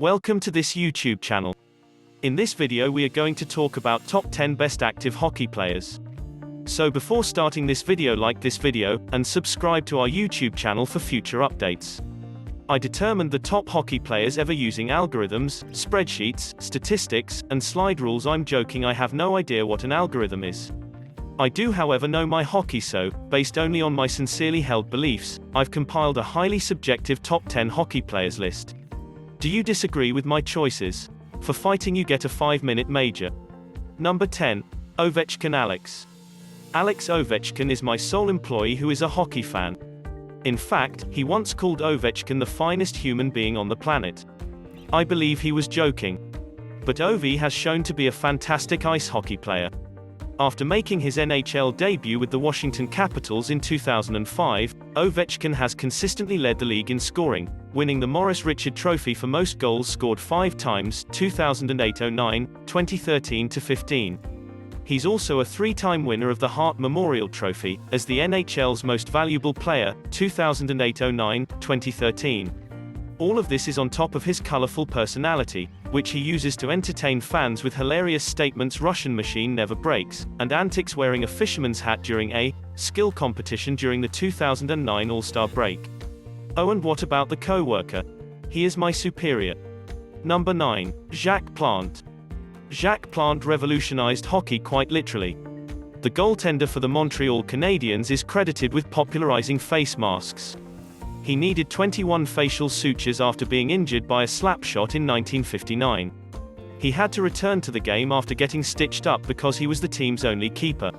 Welcome to this YouTube channel. In this video we are going to talk about top 10 best active hockey players. So before starting this video, like this video, and subscribe to our YouTube channel for future updates. I determined the top hockey players ever using algorithms, spreadsheets, statistics, and slide rules. I'm joking, I have no idea what an algorithm is. I do however know my hockey, so, based only on my sincerely held beliefs, I've compiled a highly subjective top 10 hockey players list. Do you disagree with my choices? For fighting you get a 5-minute major. Number 10. Ovechkin Alex. Alex Ovechkin is my sole employee who is a hockey fan. In fact, he once called Ovechkin the finest human being on the planet. I believe he was joking. But Ovi has shown to be a fantastic ice hockey player. After making his NHL debut with the Washington Capitals in 2005, Ovechkin has consistently led the league in scoring, winning the Maurice Richard Trophy for most goals scored 5 times, 2008-09, 2013-15. He's also a 3-time winner of the Hart Memorial Trophy, as the NHL's most valuable player, 2008-09, 2013. All of this is on top of his colorful personality, which he uses to entertain fans with hilarious statements "Russian machine never breaks," and antics wearing a fisherman's hat during a skill competition during the 2009 All-Star break. Oh, and what about the co-worker? He is my superior. Number 9. Jacques Plante. Jacques Plante revolutionized hockey quite literally. The goaltender for the Montreal Canadiens is credited with popularizing face masks. He needed 21 facial sutures after being injured by a slap shot in 1959. He had to return to the game after getting stitched up because he was the team's only keeper.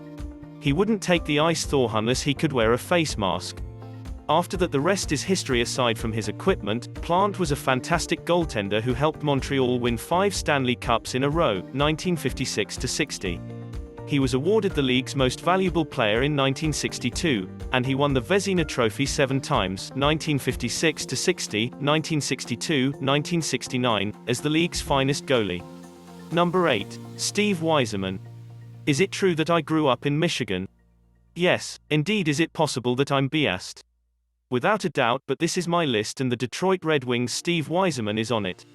He wouldn't take the ice unless he could wear a face mask. After that, the rest is history. Aside from his equipment, Plante was a fantastic goaltender who helped Montreal win 5 Stanley Cups in a row, 1956-60. He was awarded the league's most valuable player in 1962, and he won the Vezina Trophy 7 times, 1956-60, 1962, 1969, as the league's finest goalie. Number 8. Steve Wiseman. Is it true that I grew up in Michigan? Yes, indeed. Is it possible that I'm biased? Without a doubt, but this is my list and the Detroit Red Wings' Steve Wiseman is on it.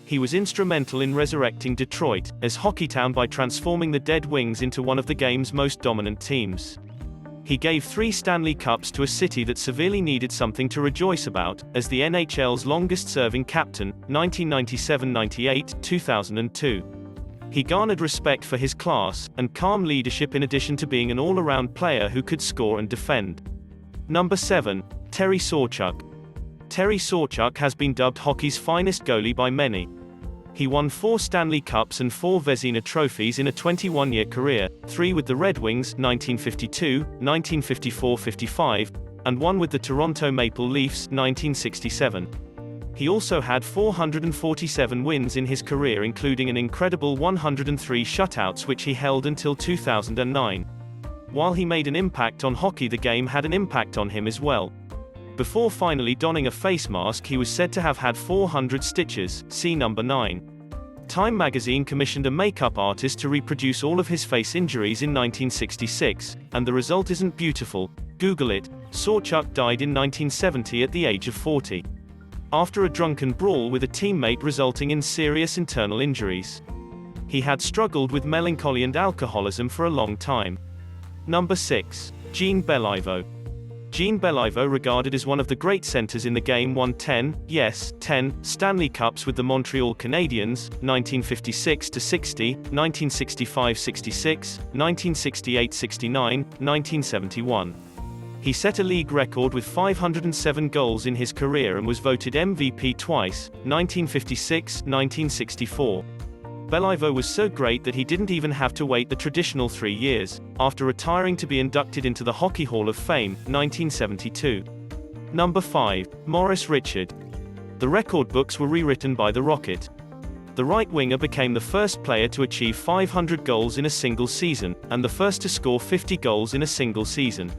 He was instrumental in resurrecting Detroit as Hockeytown by transforming the Dead Wings into one of the game's most dominant teams. He gave 3 Stanley Cups to a city that severely needed something to rejoice about, as the NHL's longest-serving captain, 1997-98, 2002. He garnered respect for his class and calm leadership in addition to being an all-around player who could score and defend. Number 7. Terry Sawchuck. Terry Sawchuck has been dubbed hockey's finest goalie by many. He won 4 Stanley Cups and 4 Vezina trophies in a 21-year career, 3 with the Red Wings, 1952, 1954-55, and 1 with the Toronto Maple Leafs, 1967. He also had 447 wins in his career, including an incredible 103 shutouts which he held until 2009. While he made an impact on hockey, the game had an impact on him as well. Before finally donning a face mask, he was said to have had 400 stitches, see number 9. Time magazine commissioned a makeup artist to reproduce all of his face injuries in 1966, and the result isn't beautiful. Google it. Sawchuck died in 1970 at the age of 40. After a drunken brawl with a teammate resulting in serious internal injuries. He had struggled with melancholy and alcoholism for a long time. Number 6. Jean Beliveau. Jean Beliveau, regarded as one of the great centers in the game, won 10 Stanley Cups with the Montreal Canadiens, 1956-60, 1965-66, 1968-69, 1971. He set a league record with 507 goals in his career and was voted MVP twice, 1956, 1964. Beliveau was so great that he didn't even have to wait the traditional 3 years, after retiring to be inducted into the Hockey Hall of Fame, 1972. Number 5. Maurice Richard. The record books were rewritten by the Rocket. The right winger became the first player to achieve 500 goals in a single season, and the first to score 50 goals in a single season.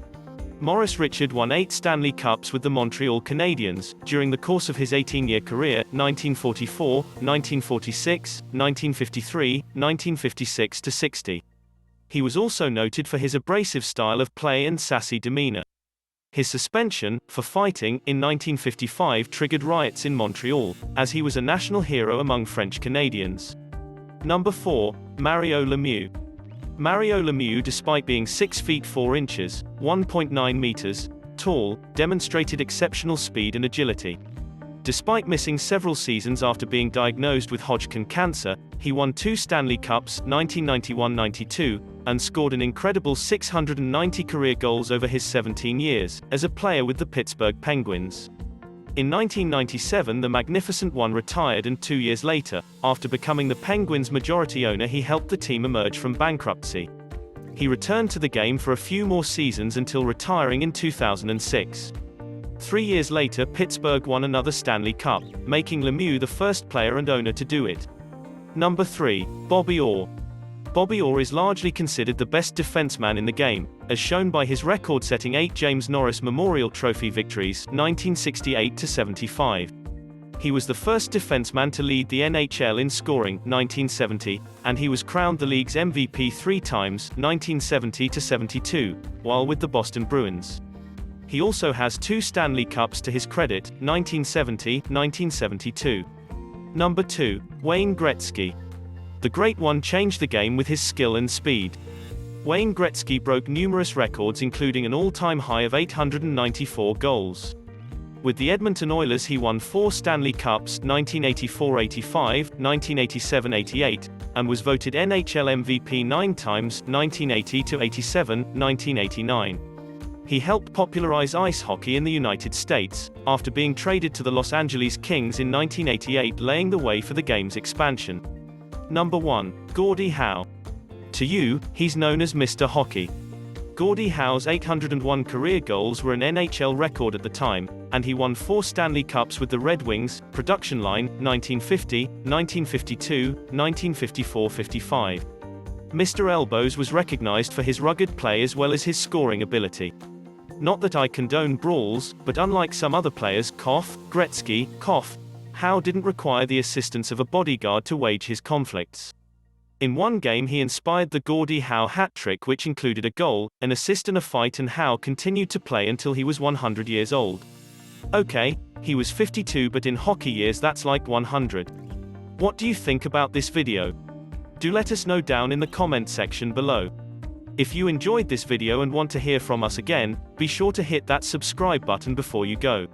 Maurice Richard won 8 Stanley Cups with the Montreal Canadiens during the course of his 18-year career, 1944, 1946, 1953, 1956-60. He was also noted for his abrasive style of play and sassy demeanor. His suspension for fighting in 1955 triggered riots in Montreal, as he was a national hero among French Canadians. Number 4. Mario Lemieux. Mario Lemieux, despite being 6 feet 4 inches, 1.9 meters, tall, demonstrated exceptional speed and agility. Despite missing several seasons after being diagnosed with Hodgkin cancer, he won 2 Stanley Cups, 1991-92, and scored an incredible 690 career goals over his 17 years as a player with the Pittsburgh Penguins. In 1997, the Magnificent One retired, and 2 years later, after becoming the Penguins' majority owner, he helped the team emerge from bankruptcy. He returned to the game for a few more seasons until retiring in 2006. 3 years later, Pittsburgh won another Stanley Cup, making Lemieux the first player and owner to do it. Number 3. Bobby Orr. Bobby Orr is largely considered the best defenseman in the game, as shown by his record-setting 8 James Norris Memorial Trophy victories, 1968-75. He was the first defenseman to lead the NHL in scoring, 1970, and he was crowned the league's MVP 3 times, 1970-72, while with the Boston Bruins. He also has 2 Stanley Cups to his credit, 1970-1972. Number 2. Wayne Gretzky. The Great One changed the game with his skill and speed. Wayne Gretzky broke numerous records, including an all-time high of 894 goals. With the Edmonton Oilers, he won 4 Stanley Cups, 1984-85, 1987-88, and was voted NHL MVP 9 times, 1980-87, 1989. He helped popularize ice hockey in the United States, after being traded to the Los Angeles Kings in 1988, laying the way for the game's expansion. Number 1. Gordie Howe. To you, he's known as Mr. Hockey. Gordie Howe's 801 career goals were an NHL record at the time, and he won 4 Stanley Cups with the Red Wings, production line, 1950, 1952, 1954-55. Mr. Elbows was recognized for his rugged play as well as his scoring ability. Not that I condone brawls, but unlike some other players, Gretzky, Howe didn't require the assistance of a bodyguard to wage his conflicts. In one game, he inspired the Gordie Howe hat trick, which included a goal, an assist and a fight, and Howe continued to play until he was 100 years old. Okay, he was 52, but in hockey years that's like 100. What do you think about this video? Do let us know down in the comment section below. If you enjoyed this video and want to hear from us again, be sure to hit that subscribe button before you go.